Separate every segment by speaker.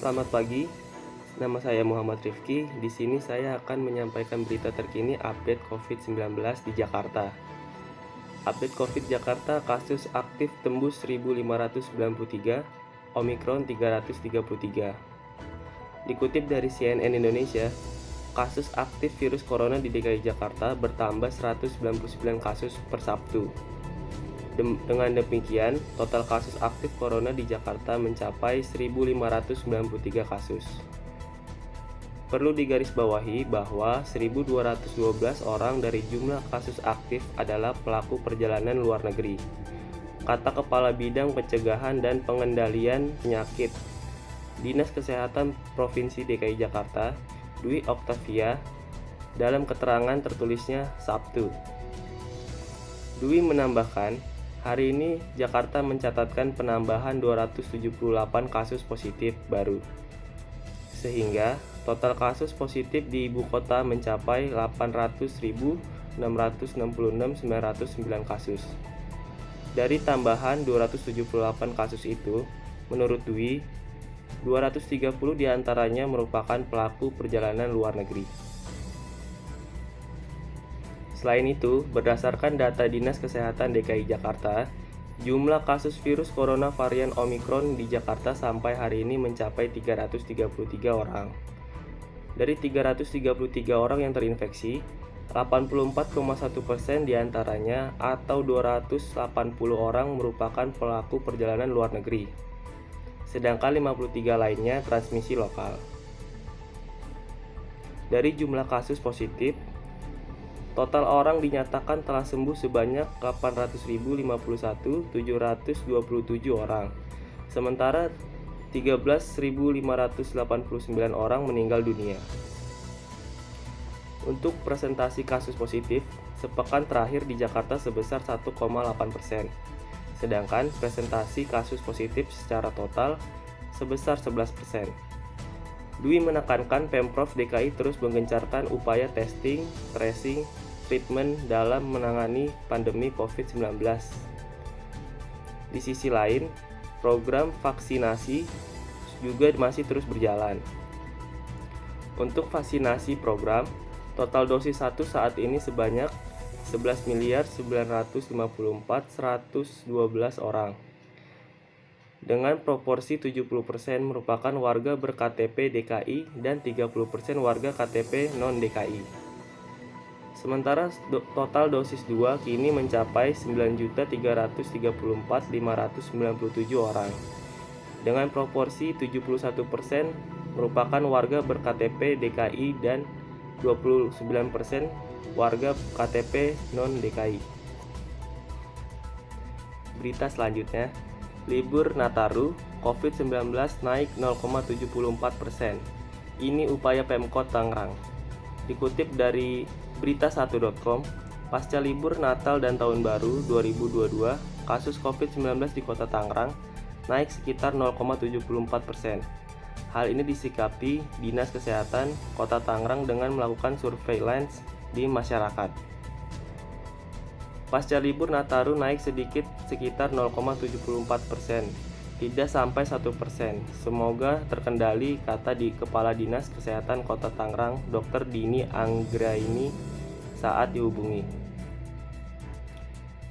Speaker 1: Selamat pagi, nama saya Muhammad Rifki. Di sini saya akan menyampaikan berita terkini update COVID-19 di Jakarta. Update COVID Jakarta, kasus aktif tembus 1.593, Omikron 333. Dikutip dari CNN Indonesia, kasus aktif virus corona di DKI Jakarta bertambah 199 kasus per Sabtu. Dengan demikian, total kasus aktif corona di Jakarta mencapai 1.593 kasus. Perlu digarisbawahi bahwa 1.212 orang dari jumlah kasus aktif adalah pelaku perjalanan luar negeri, kata Kepala Bidang Pencegahan dan Pengendalian Penyakit Dinas Kesehatan Provinsi DKI Jakarta, Dwi Oktavia, dalam keterangan tertulisnya Sabtu. Dwi menambahkan, hari ini Jakarta mencatatkan penambahan 278 kasus positif baru, sehingga total kasus positif di ibu kota mencapai 800.666.909 kasus. Dari tambahan 278 kasus itu, menurut Dwi, 230 diantaranya merupakan pelaku perjalanan luar negeri. Selain itu, berdasarkan data Dinas Kesehatan DKI Jakarta, jumlah kasus virus corona varian Omikron di Jakarta sampai hari ini mencapai 333 orang. Dari 333 orang yang terinfeksi, 84,1% diantaranya atau 280 orang merupakan pelaku perjalanan luar negeri, sedangkan 53 lainnya transmisi lokal. Dari jumlah kasus positif, total orang dinyatakan telah sembuh sebanyak 800.051.727 orang, sementara 13.589 orang meninggal dunia. Untuk presentasi kasus positif, sepekan terakhir di Jakarta sebesar 1,8%, sedangkan presentasi kasus positif secara total sebesar 11%. Dwi menekankan Pemprov DKI terus menggencarkan upaya testing, tracing, treatment dalam menangani pandemi COVID-19. Di sisi lain, program vaksinasi juga masih terus berjalan. Untuk vaksinasi program, total dosis 1 saat ini sebanyak 11.954.112 orang. Dengan proporsi 70% merupakan warga ber-KTP DKI dan 30% warga KTP non-DKI. Sementara total dosis 2 kini mencapai 9.334.597 orang. Dengan proporsi 71% merupakan warga ber-KTP DKI dan 29% warga KTP non-DKI. Berita selanjutnya, libur Nataru, COVID-19 naik 0,74%. Ini upaya Pemkot Tangerang. Dikutip dari berita1.com, pasca libur Natal dan Tahun Baru 2022, kasus COVID-19 di Kota Tangerang naik sekitar 0,74%. Hal ini disikapi Dinas Kesehatan Kota Tangerang dengan melakukan surveillance di masyarakat. Pasca libur Nataru naik sedikit sekitar 0,74%, tidak sampai 1%. Semoga terkendali, kata di Kepala Dinas Kesehatan Kota Tangerang, Dr. Dini Anggraini saat dihubungi.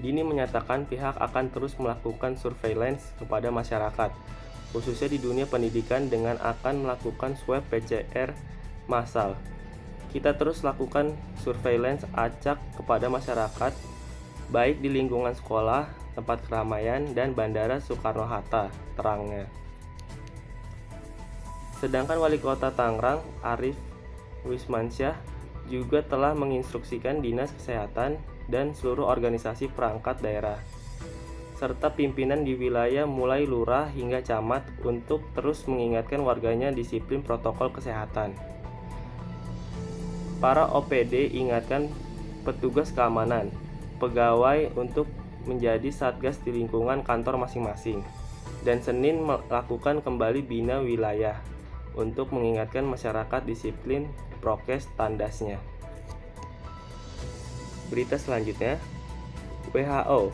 Speaker 1: Dini menyatakan pihak akan terus melakukan surveillance kepada masyarakat, khususnya di dunia pendidikan dengan akan melakukan swab PCR massal. Kita terus lakukan surveillance acak kepada masyarakat, baik di lingkungan sekolah, tempat keramaian, dan Bandara Soekarno-Hatta, terangnya. Sedangkan Wali Kota Tangerang, Arief Wismansyah, juga telah menginstruksikan Dinas Kesehatan dan seluruh organisasi perangkat daerah, serta pimpinan di wilayah mulai lurah hingga camat untuk terus mengingatkan warganya disiplin protokol kesehatan. Para OPD ingatkan petugas keamanan, pegawai untuk menjadi satgas di lingkungan kantor masing-masing, dan Senin melakukan kembali bina wilayah untuk mengingatkan masyarakat disiplin prokes tandasnya. Berita selanjutnya, WHO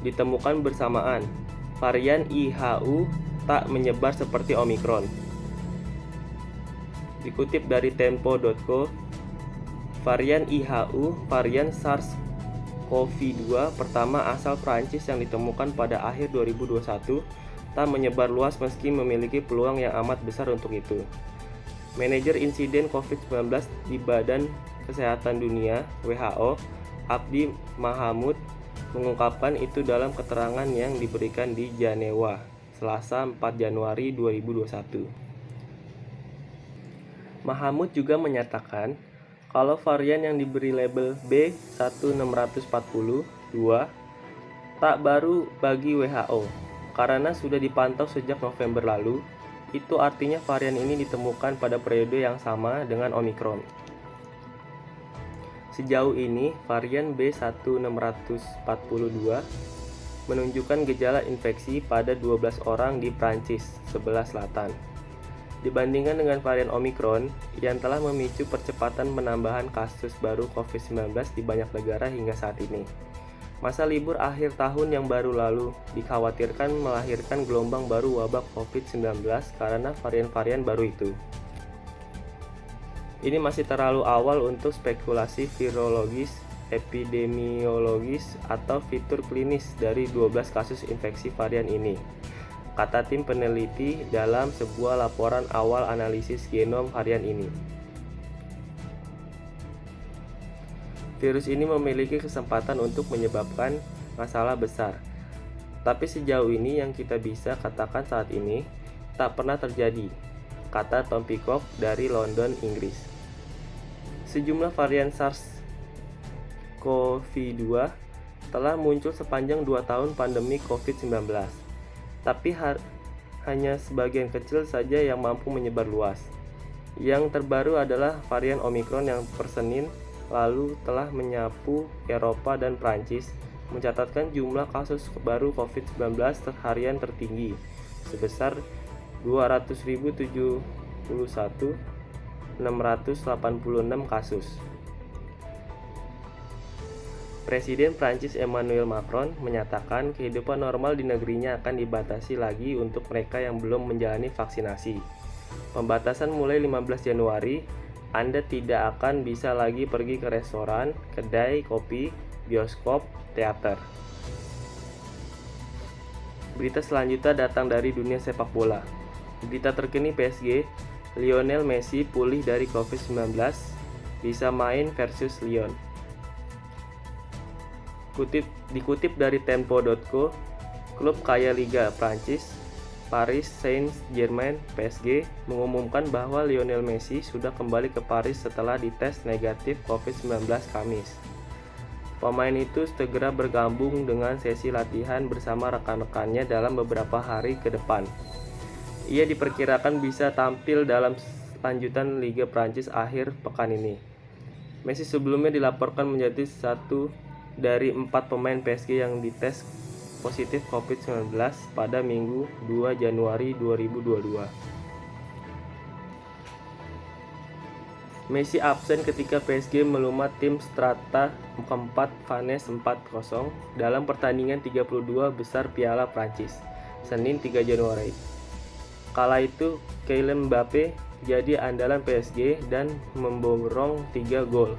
Speaker 1: ditemukan bersamaan varian IHU tak menyebar seperti Omikron. Dikutip dari tempo.co, varian IHU, varian SARS-CoV-2 pertama asal Prancis yang ditemukan pada akhir 2021, tak menyebar luas meski memiliki peluang yang amat besar untuk itu. Manajer Insiden COVID-19 di Badan Kesehatan Dunia (WHO), Abdi Mahamud, mengungkapkan itu dalam keterangan yang diberikan di Jenewa, Selasa 4 Januari 2021. Mahamud juga menyatakan kalau varian yang diberi label B1640-2 tak baru bagi WHO karena sudah dipantau sejak November lalu. Itu artinya varian ini ditemukan pada periode yang sama dengan Omicron. Sejauh ini, varian B1642 menunjukkan gejala infeksi pada 12 orang di Prancis sebelah selatan. Dibandingkan dengan varian Omicron yang telah memicu percepatan penambahan kasus baru COVID-19 di banyak negara hingga saat ini. Masa libur akhir tahun yang baru lalu dikhawatirkan melahirkan gelombang baru wabah COVID-19 karena varian-varian baru itu. Ini masih terlalu awal untuk spekulasi virologis, epidemiologis, atau fitur klinis dari 12 kasus infeksi varian ini, kata tim peneliti dalam sebuah laporan awal analisis genom varian ini. Virus ini memiliki kesempatan untuk menyebabkan masalah besar, tapi sejauh ini yang kita bisa katakan saat ini tak pernah terjadi, kata Tom Peacock dari London, Inggris. Sejumlah varian SARS-CoV-2 telah muncul sepanjang 2 tahun pandemi COVID-19. Tapi hanya sebagian kecil saja yang mampu menyebar luas. Yang terbaru adalah varian Omicron yang per Senin lalu telah menyapu Eropa dan Prancis, mencatatkan jumlah kasus baru COVID-19 harian tertinggi, sebesar 200.071, 686 kasus. Presiden Prancis Emmanuel Macron menyatakan kehidupan normal di negerinya akan dibatasi lagi untuk mereka yang belum menjalani vaksinasi. Pembatasan mulai 15 Januari, Anda tidak akan bisa lagi pergi ke restoran, kedai kopi, bioskop, teater. Berita selanjutnya datang dari dunia sepak bola. Berita terkini PSG, Lionel Messi pulih dari COVID-19, bisa main versus Lyon. Dikutip dari tempo.co, klub kaya Liga Prancis, Paris Saint-Germain (PSG) mengumumkan bahwa Lionel Messi sudah kembali ke Paris setelah dites negatif COVID-19 Kamis. Pemain itu segera bergabung dengan sesi latihan bersama rekan-rekannya dalam beberapa hari ke depan. Ia diperkirakan bisa tampil dalam lanjutan Liga Prancis akhir pekan ini. Messi sebelumnya dilaporkan menjadi satu dari 4 pemain PSG yang dites positif COVID-19 pada Minggu 2 Januari 2022. Messi absen ketika PSG melumat tim strata keempat Vannes 4-0 dalam pertandingan 32 besar Piala Prancis, Senin 3 Januari. Kala itu, Kylian Mbappe jadi andalan PSG dan memborong 3 gol.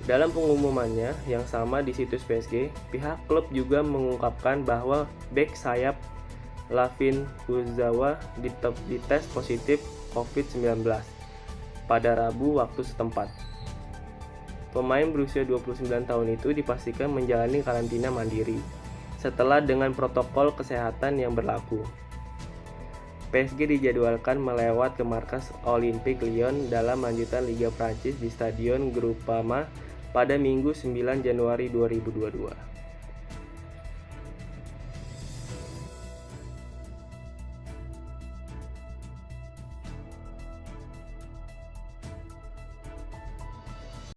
Speaker 1: Dalam pengumumannya yang sama di situs PSG, pihak klub juga mengungkapkan bahwa bek sayap Lavin Kurzawa dites positif COVID-19 pada Rabu waktu setempat. Pemain berusia 29 tahun itu dipastikan menjalani karantina mandiri setelah dengan protokol kesehatan yang berlaku. PSG dijadwalkan melewat ke markas Olympique Lyon dalam lanjutan Liga Prancis di Stadion Groupama pada Minggu 9 Januari 2022.